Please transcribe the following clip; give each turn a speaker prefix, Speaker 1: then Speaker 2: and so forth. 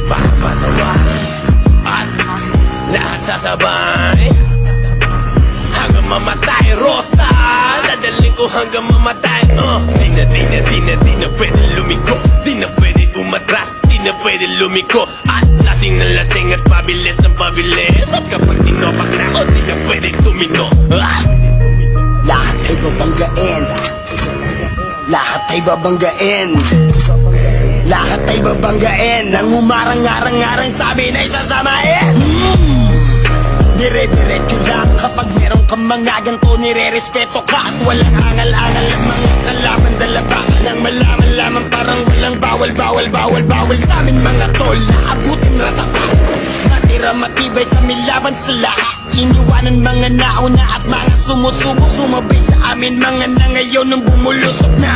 Speaker 1: papasawa at lahat sasabay hanggang mamatay. Rosta, dadaling ko hanggang mamatay. Di na pwede lumiko, di na pwede umatras, di na pwede lumiko. At lasing na lasing at pabilis ng pabilis. At kapag tinopak na ako, di na pwede tumino.
Speaker 2: Lahat ay babanggain, lahat ay babanggain, lahat ay babanggain. Nang umarang-arang-arang sabi na isasamain. Dire-diretso lang kapag meron kang mga ganito, nire-respeto ka at walang angal-angal ang mga kalaban. Dalaga nang malaman lamang parang walang bawal sa amin mga tol. Naabutin ratata, natira matibay kami laban sa lahat. Iniwanan mga nauna at mga sumusubo, sumabay sa amin mga na ngayon nang bumulusok na.